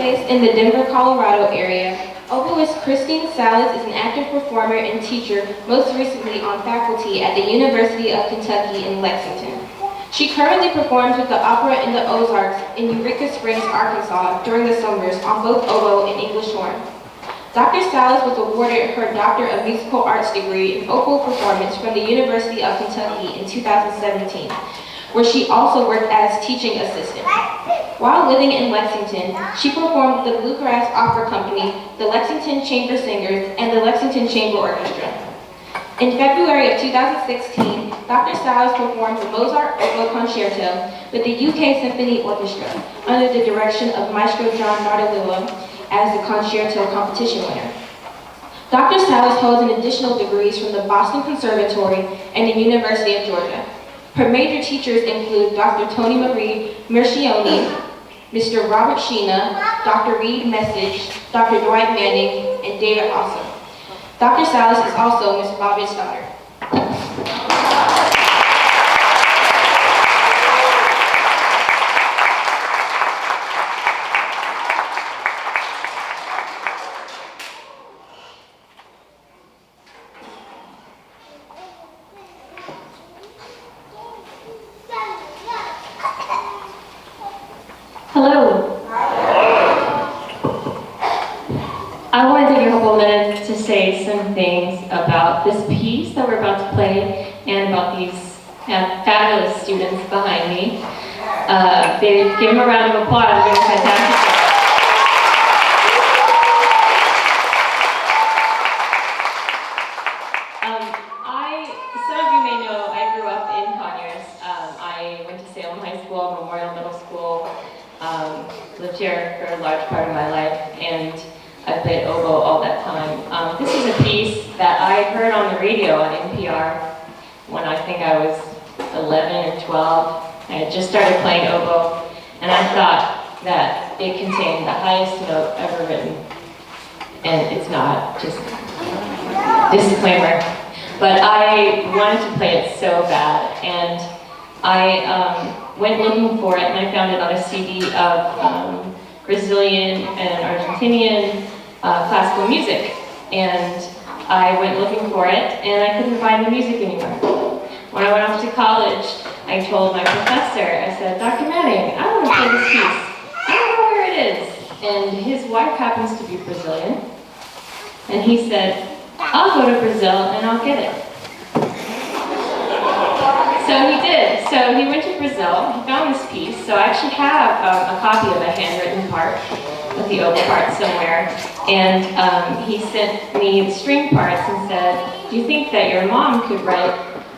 Based in the Denver, Colorado area, oboist Christine Salas is an active performer and teacher, most recently on faculty at the University of Kentucky in Lexington. She currently performs with the Opera in the Ozarks in Eureka Springs, Arkansas during the summers on both oboe and English horn. Dr. Salas was awarded her Doctor of Musical Arts degree in vocal performance from the University of Kentucky in 2017, where she also worked as teaching assistant. While living in Lexington, she performed with the Bluegrass Opera Company, the Lexington Chamber Singers, and the Lexington Chamber Orchestra. In February of 2016, Dr. Salas performed the Mozart Oboe Concerto with the UK Symphony Orchestra under the direction of Maestro John Nardulillo as the concerto competition winner. Dr. Salas holds an additional degrees from the Boston Conservatory and the University of Georgia. Her major teachers include Dr. Tony Marie Mercioni, Mr. Robert Sheena, Dr. Reed Message, Dr. Dwight Manning, and David Awesome. Dr. Salas is also Ms. Bobbitt's daughter. Hello. I wanted to take a couple minutes to say some things about this piece that we're about to play and about these fabulous students behind me. Give them a round of applause. They're doing a fantastic job. Some of you may know I grew up in Conyers. I went to Salem High School, Memorial Middle School, lived here for a large part of my life, and I played oboe all that time. This is a piece that I heard on the radio on NPR when I think I was 11 or 12. I had just started playing oboe, and I thought that it contained the highest note ever written. And it's not, just disclaimer. But I wanted to play it so bad, and I went looking for it, and I found it on a CD of Brazilian and Argentinian classical music. And I went looking for it, and I couldn't find the music anywhere. When I went off to college, I told my professor, I said, Dr. Manning, I want to play this piece. I don't know where it is. And his wife happens to be Brazilian. And he said, I'll go to Brazil and I'll get it. So he did. So he went to Brazil, he found this piece. So I actually have a copy of a handwritten part of the oboe part somewhere. And he sent me the string parts and said, do you think that your mom could write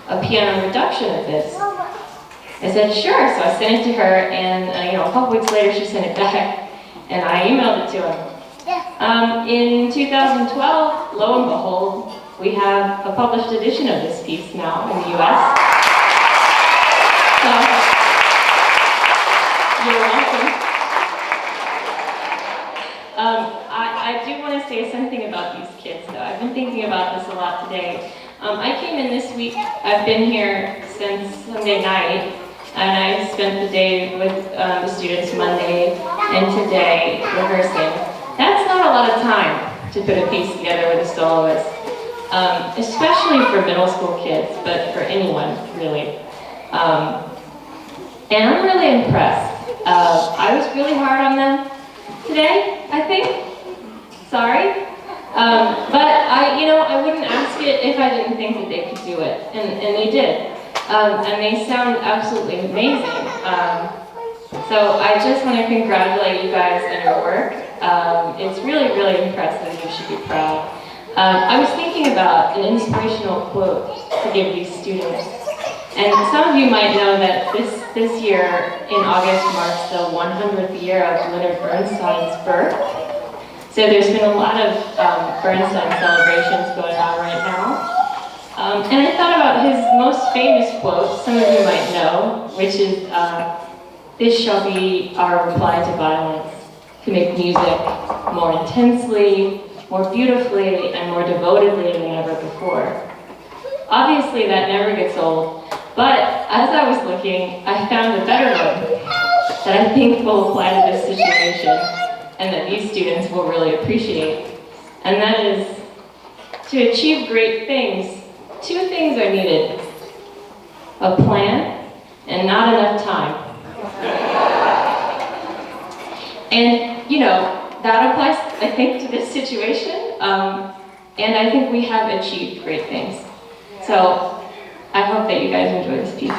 a piano reduction of this? I said, sure. So I sent it to her, and a couple weeks later she sent it back, and I emailed it to him. In 2012, lo and behold, we have a published edition of this piece now in the U.S. So, you're welcome. I do want to say something about these kids, though. I've been thinking about this a lot today. I came in this week. I've been here since Sunday night, and I spent the day with the students Monday and today rehearsing. That's not a lot of time to put a piece together with a soloist, especially for middle school kids, but for anyone, really. And I'm really impressed. I was really hard on them today, I think. Sorry. But I wouldn't ask it if I didn't think that they could do it, and they did. And they sound absolutely amazing. So I just want to congratulate you guys on your work. It's really, really impressive. You should be proud. I was thinking about an inspirational quote to give these students. And some of you might know that this year in August marks the 100th year of Leonard Bernstein's birth. So there's been a lot of Bernstein celebrations going on right now. And I thought about his most famous quote, some of you might know, which is, this shall be our reply to violence, to make music more intensely, more beautifully, and more devotedly than ever before. Obviously that never gets old, but as I was looking, I found a better one that I think will apply to this situation. and that these students will really appreciate. And that is, to achieve great things, two things are needed: a plan and not enough time. And, you know, that applies, I think, to this situation, and I think we have achieved great things. So I hope that you guys enjoy this piece.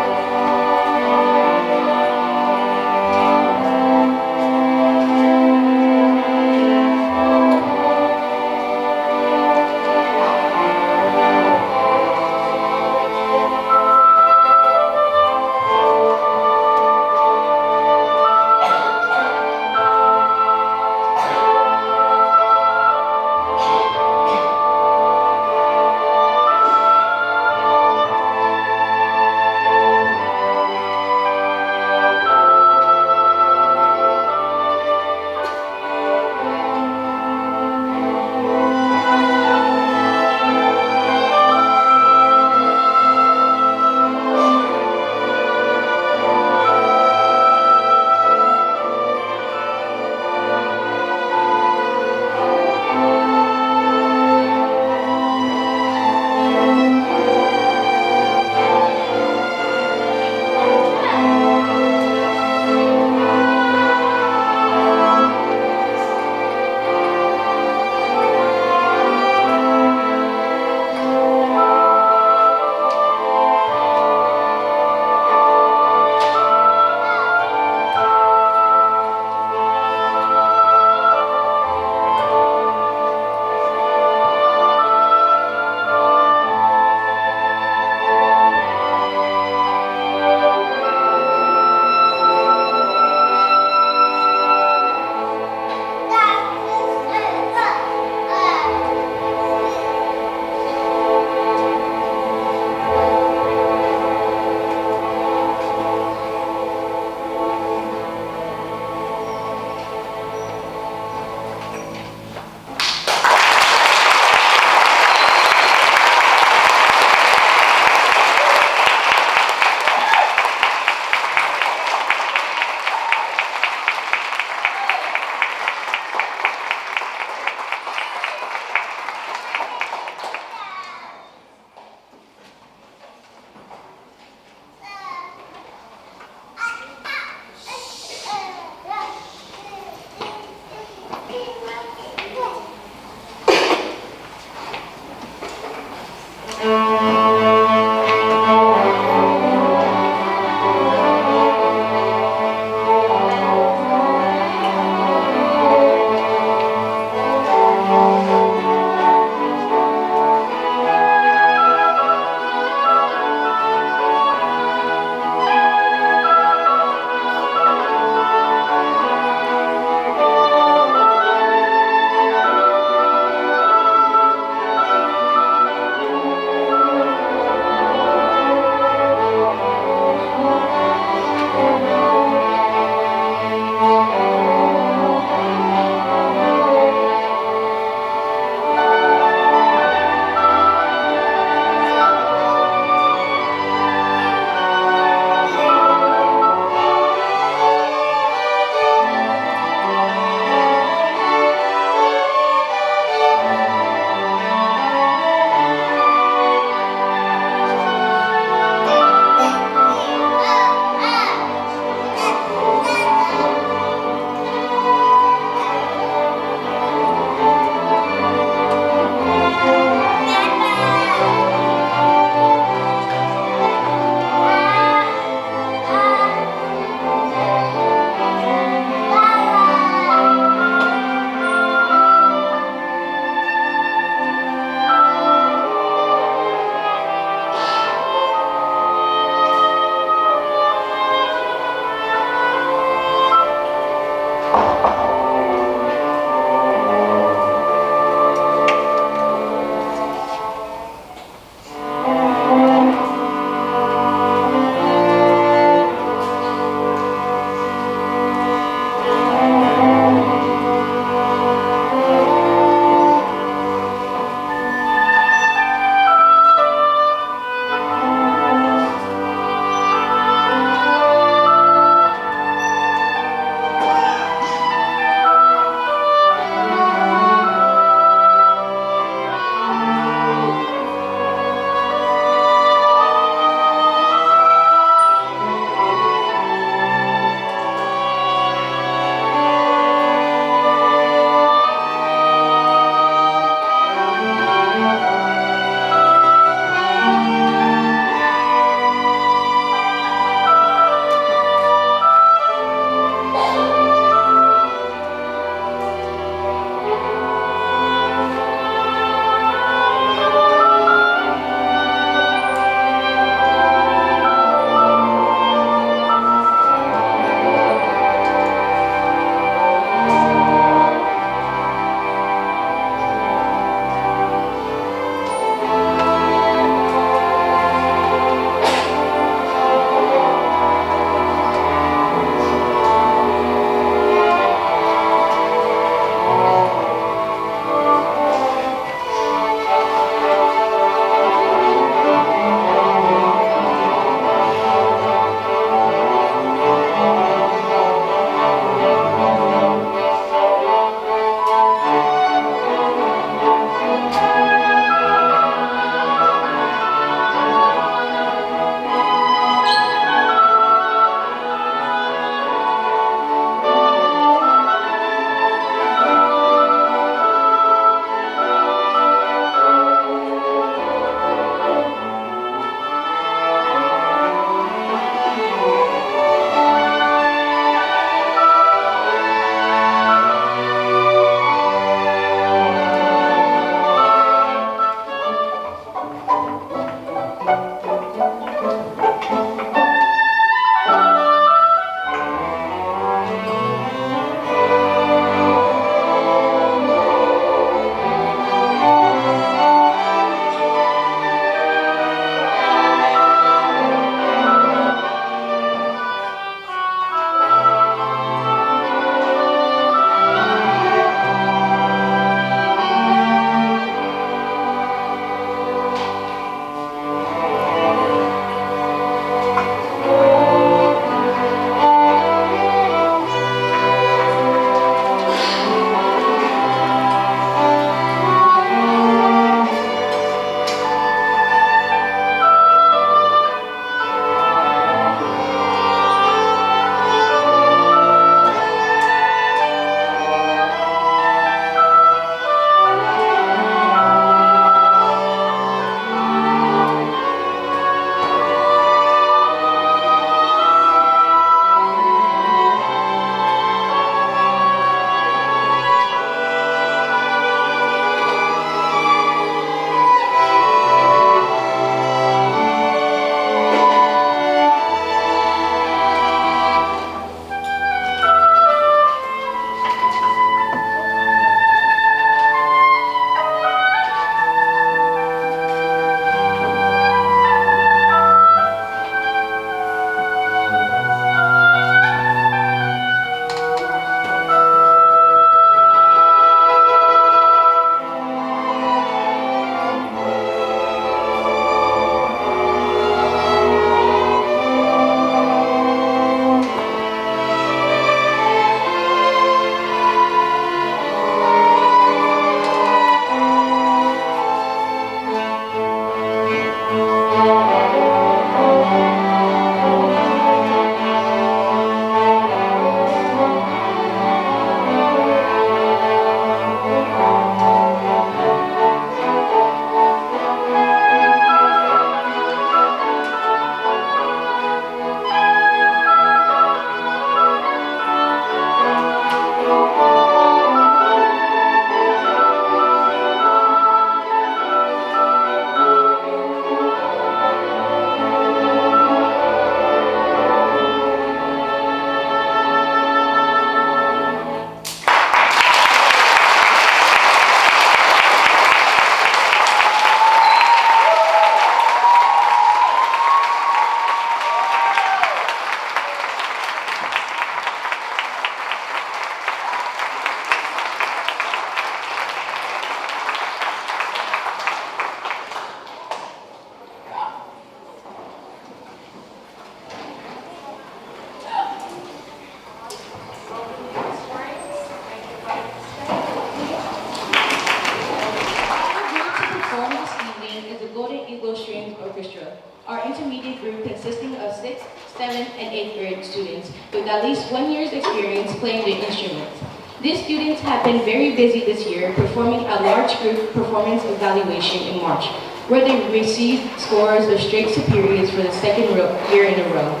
and 8th grade students with at least 1 year's experience playing the instruments. These students have been very busy this year, performing a large group performance evaluation in March, where they received scores of straight superiors for the second year in a row.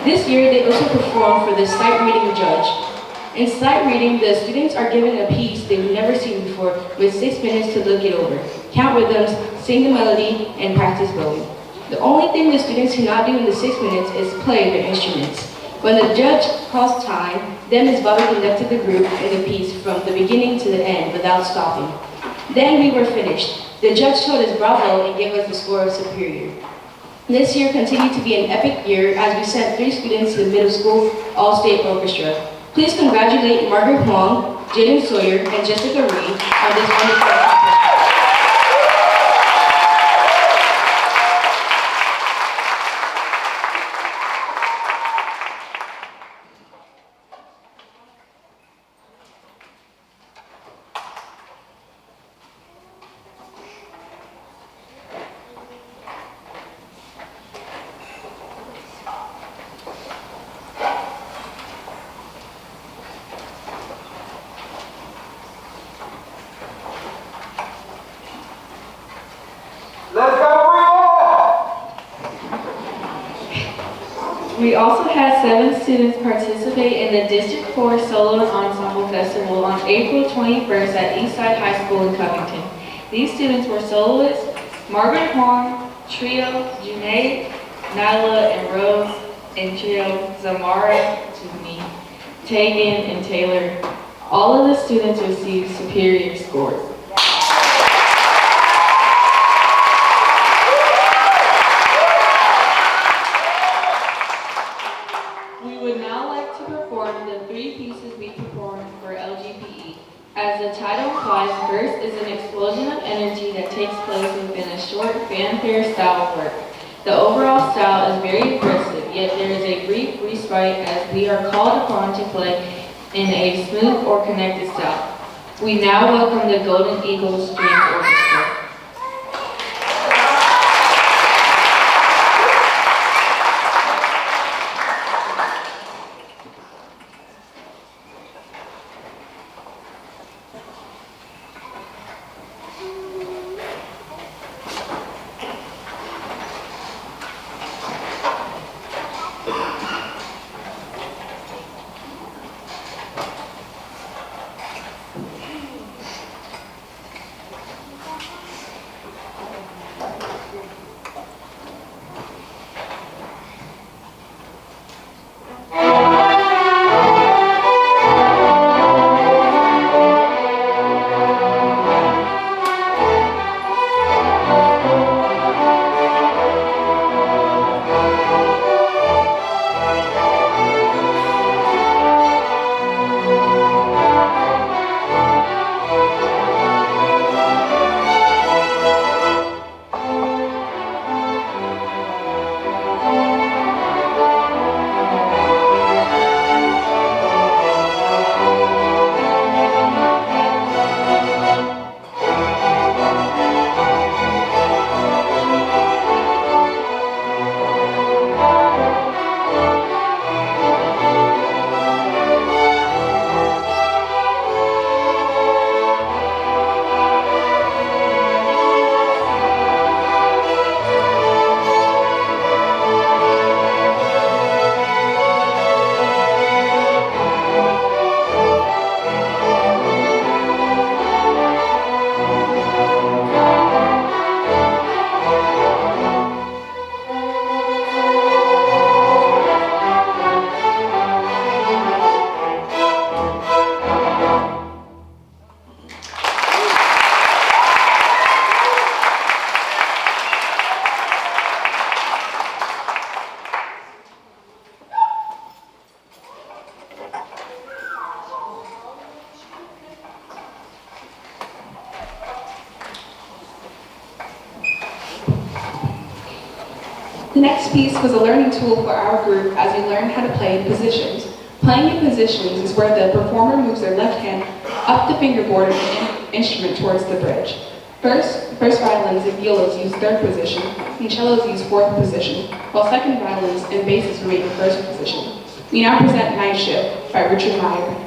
This year, they also performed for the sight reading judge. In sight reading, the students are given a piece they've never seen before with 6 minutes to look it over, count rhythms, sing the melody, and practice bowing. The only thing the students cannot do in the 6 minutes is play their instruments. When the judge calls time, then Ms. Bobby conducted the group in the piece from the beginning to the end without stopping. Then we were finished. The judge told us bravo and gave us the score of superior. This year continued to be an epic year as we sent 3 students to the middle school all-state orchestra. Please congratulate Margaret Huang, Jaden Sawyer, and Jessica Reed on this wonderful accomplishment. We also had 7 students participate in the District 4 Solo and Ensemble Festival on April 21st at Eastside High School in Covington. These students were soloists Margaret Huang, trio Junaid, Nyla, and Rose, and trio Zamara, Juni, Tegan, and Taylor. All of the students received superior scores. We would now like to perform the 3 pieces we performed for LGPE. As the title implies, burst is an explosion of energy that takes place within a short fanfare style of work. The overall style is very aggressive, yet there is a brief respite as we are called upon to play in a smooth or connected style. We now welcome the Golden Eagles String Orchestra. The next piece was a learning tool for our group as we learned how to play in positions. Playing in positions is where the performer moves their left hand up the fingerboard of the instrument towards the bridge. First violins and violas use third position, and cellos use fourth position, while second violins and basses remain in first position. We now present Night Shift by Richard Meyer.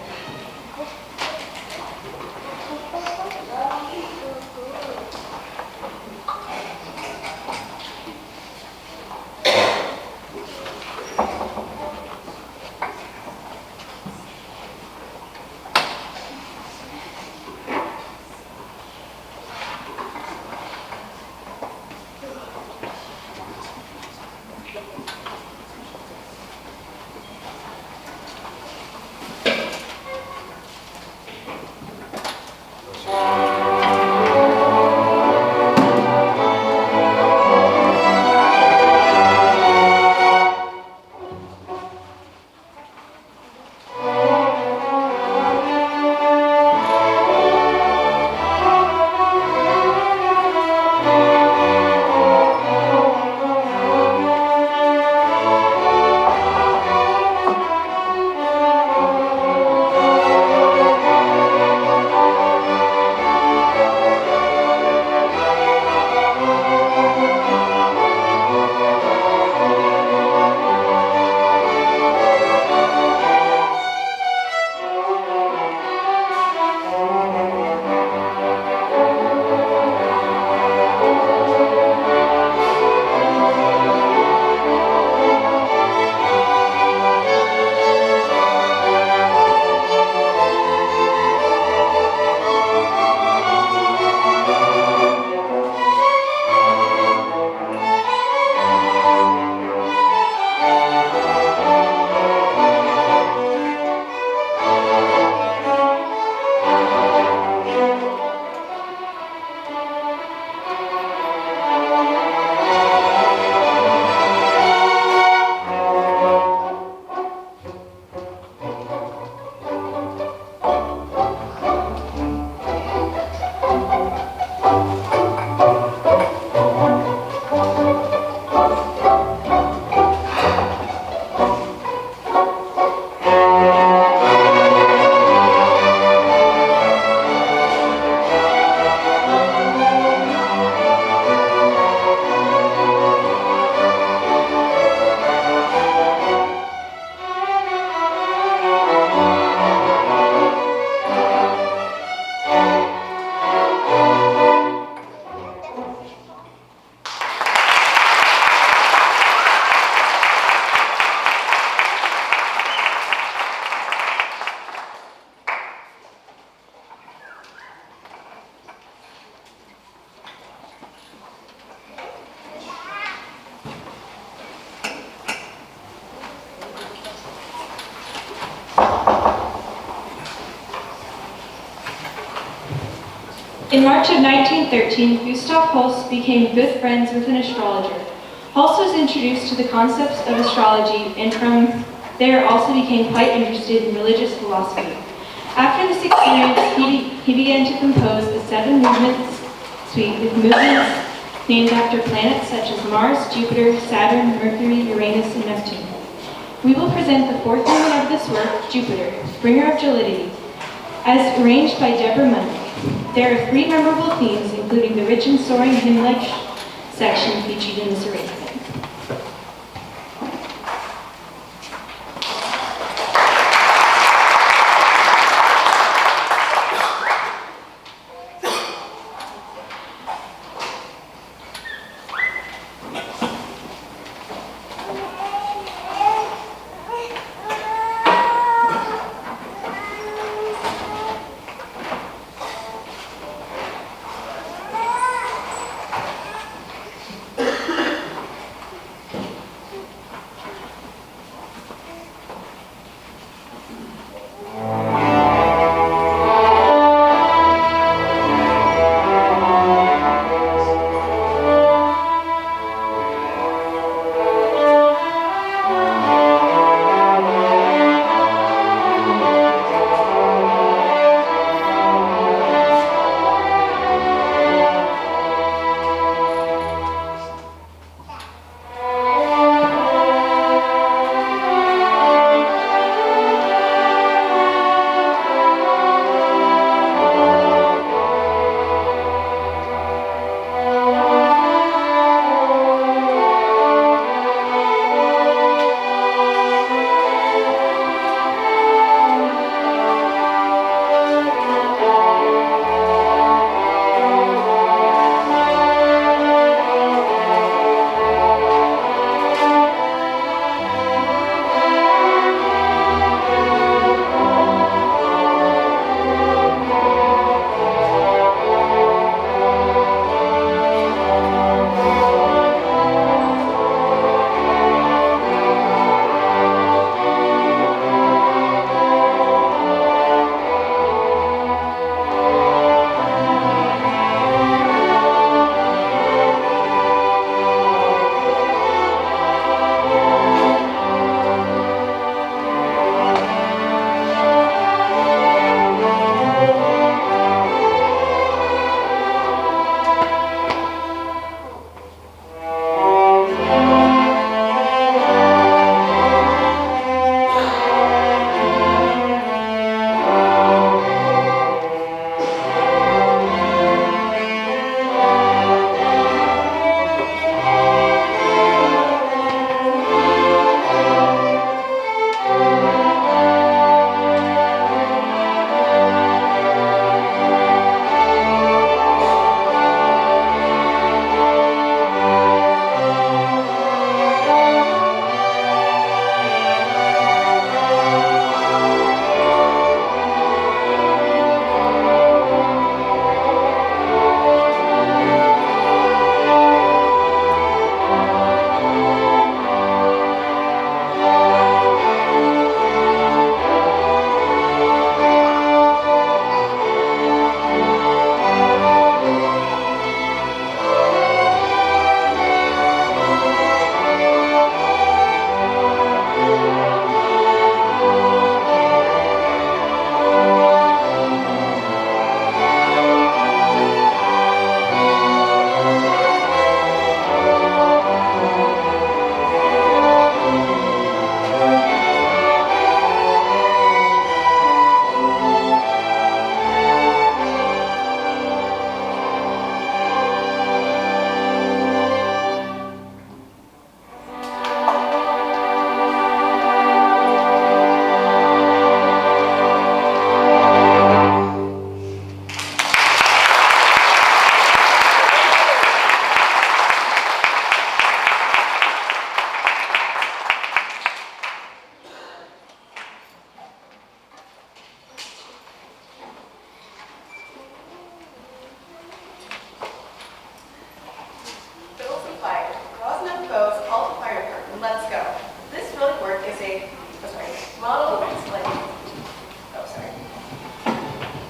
In March of 1913, Gustav Holst became good friends with an astrologer. Holst was introduced to the concepts of astrology and from there also became quite interested in religious philosophy. After this experience, he began to compose a 7-movement suite with movements named after planets such as Mars, Jupiter, Saturn, Mercury, Uranus, and Neptune. We will present the 4th movement of this work, Jupiter, bringer of jollity, as arranged by Deborah Mundy. There are 3 memorable themes, including the rich and soaring hymn-like section featured in this arrangement.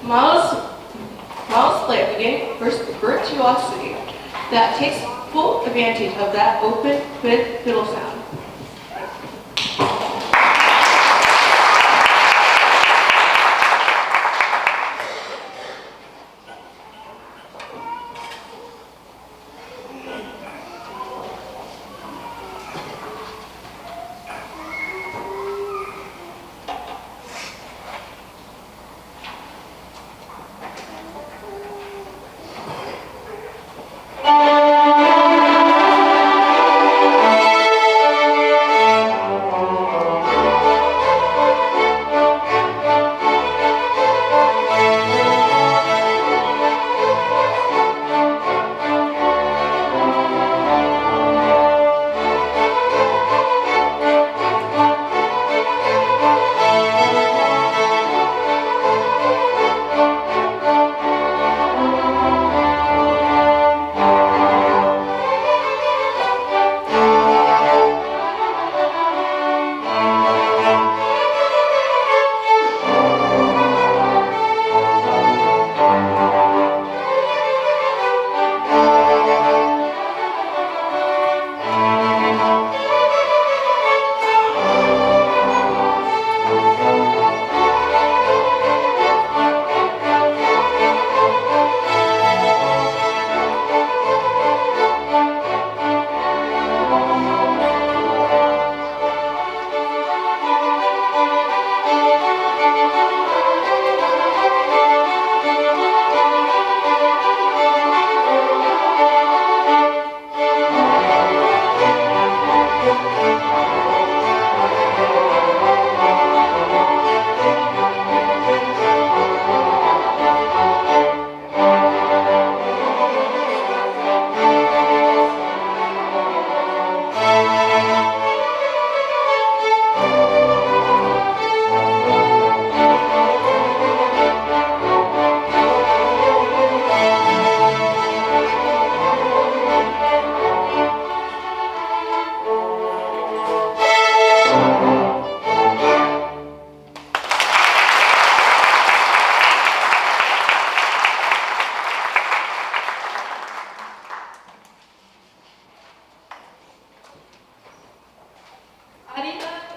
Miles Slade, the game virtuosity that takes full advantage of that open fifth fiddle sound.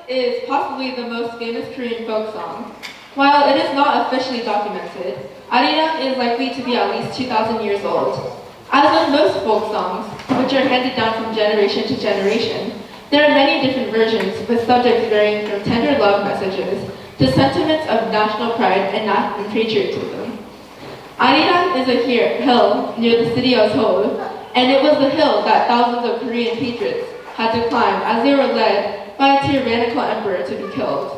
Is possibly the most famous Korean folk song. While it is not officially documented, Arirang is likely to be at least 2,000 years old. As with most folk songs, which are handed down from generation to generation, there are many different versions with subjects varying from tender love messages to sentiments of national pride and patriotism. Arirang is a hill near the city of Seoul, and it was the hill that thousands of Korean patriots had to climb as they were led by a tyrannical emperor to be killed.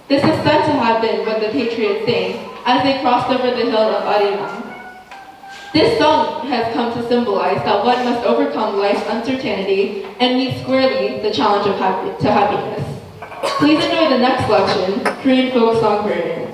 This is said to have been what the patriots sang as they crossed over the hill of Arirang. This song has come to symbolize that one must overcome life's uncertainty and meet squarely the challenge of happiness. Please enjoy the next selection, Korean folk song variants.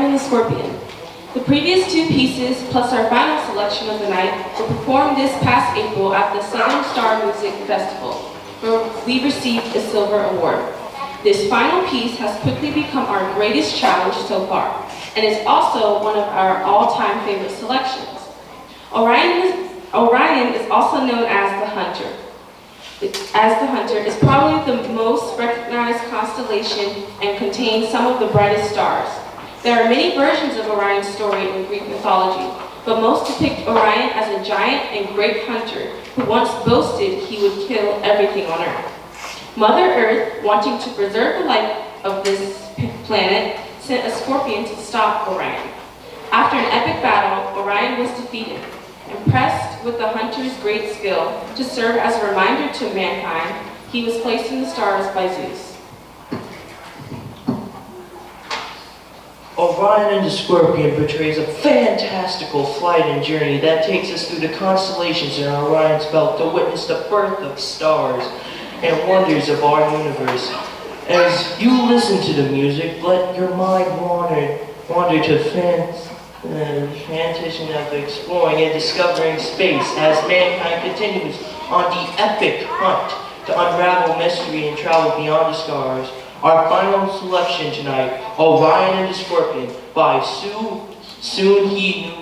Orion and the Scorpion. The previous two pieces, plus our final selection of the night, were performed this past April at the Southern Star Music Festival, where we received a silver award. This final piece has quickly become our greatest challenge so far, and is also one of our all-time favorite selections. Orion is also known as the Hunter. Is probably the most recognized constellation and contains some of the brightest stars. There are many versions of Orion's story in Greek mythology, but most depict Orion as a giant and great hunter who once boasted he would kill everything on Earth. Mother Earth, wanting to preserve the life of this planet, sent a scorpion to stop Orion. After an epic battle, Orion was defeated. Impressed with the hunter's great skill to serve as a reminder to mankind, he was placed in the stars by Zeus. Orion and the Scorpion portrays a fantastical flight and journey that takes us through the constellations in Orion's belt to witness the birth of stars and wonders of our universe. As you listen to the music, let your mind wander to fantasy of exploring and discovering space as mankind continues on the epic hunt to unravel mystery and travel beyond the stars. Our final selection tonight, Orion and the Scorpion by Soon He Knew.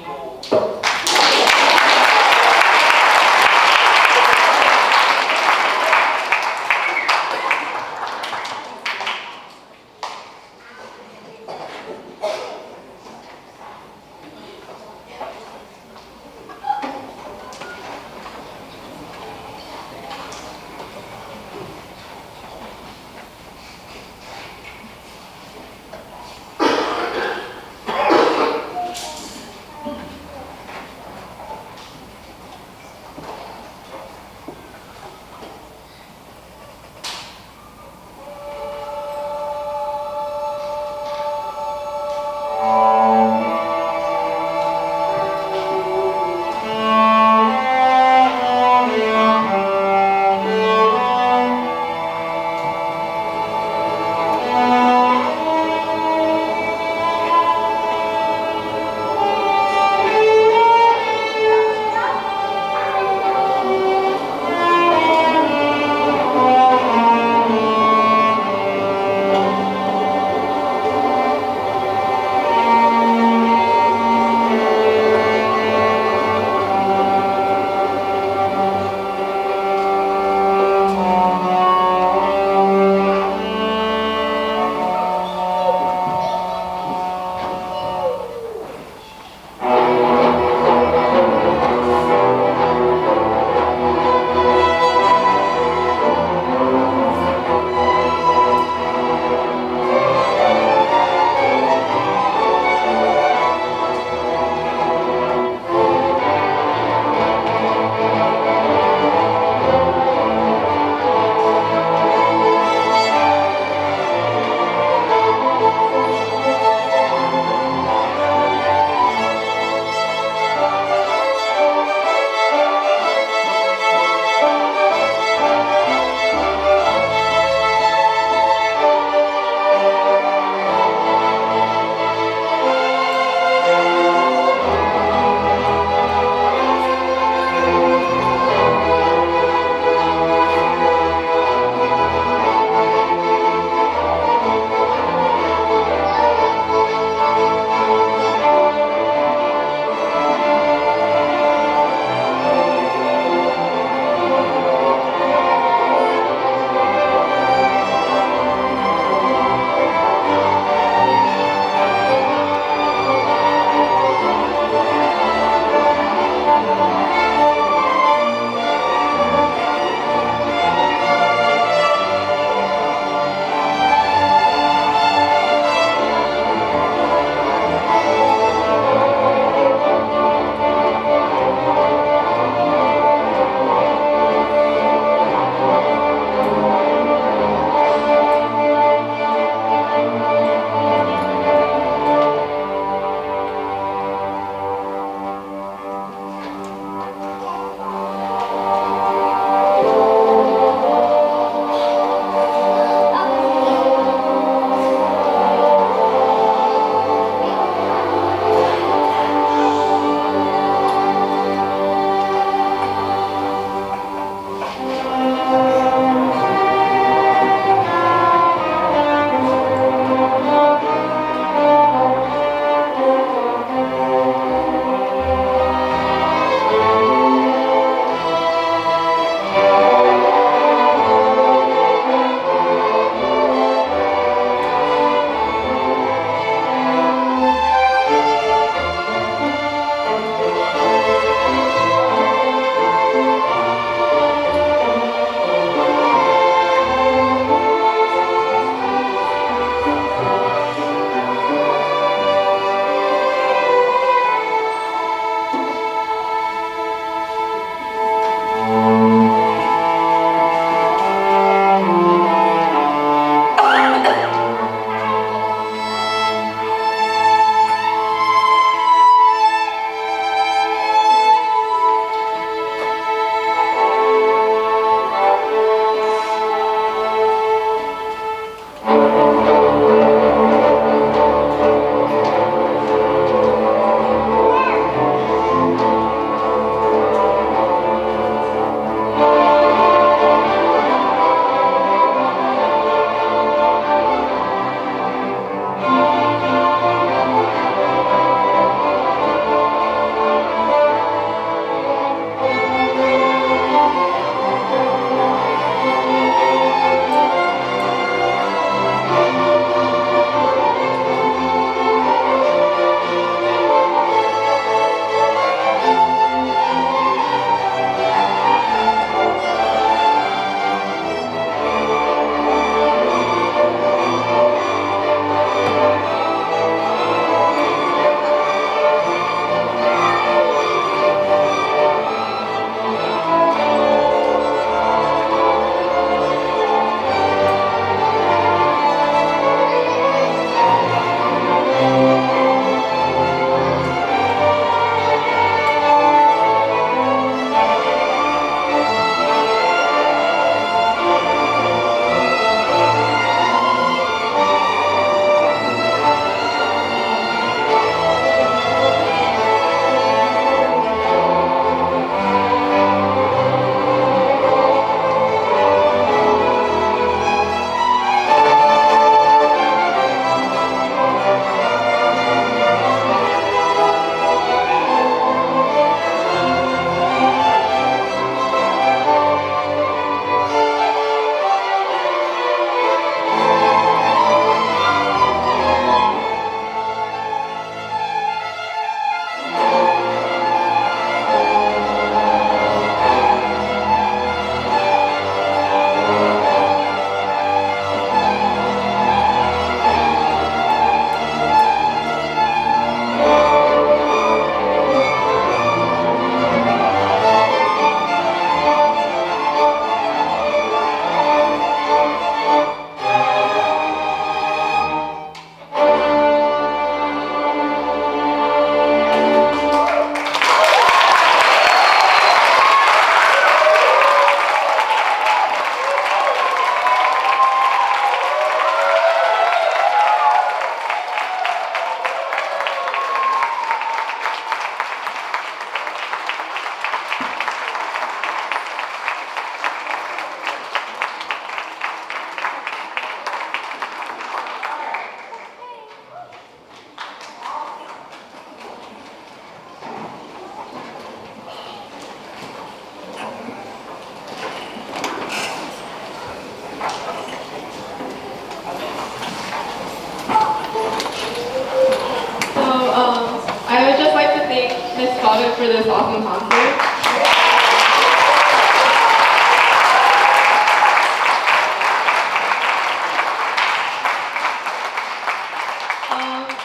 I would just like to thank Miss Bobbitt for this awesome concert.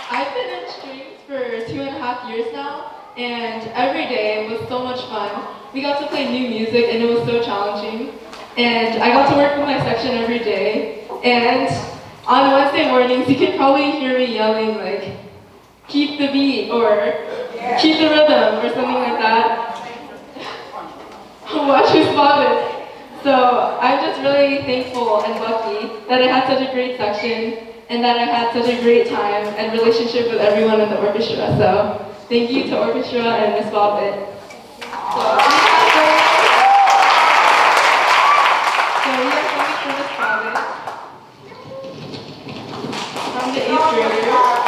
I've been in strings for 2.5 years now, and every day was so much fun. We got to play new music, and it was so challenging. And I got to work with my section every day. And on Wednesday mornings, you could probably hear me yelling like, keep the beat, or keep the rhythm, or something like that. Watch who's bothered. So I'm just really thankful and lucky that I had such a great section, and that I had such a great time and relationship with everyone in the orchestra. So thank you to orchestra and Miss Bobbitt. So we have something for Miss Bobbitt from the 8th graders.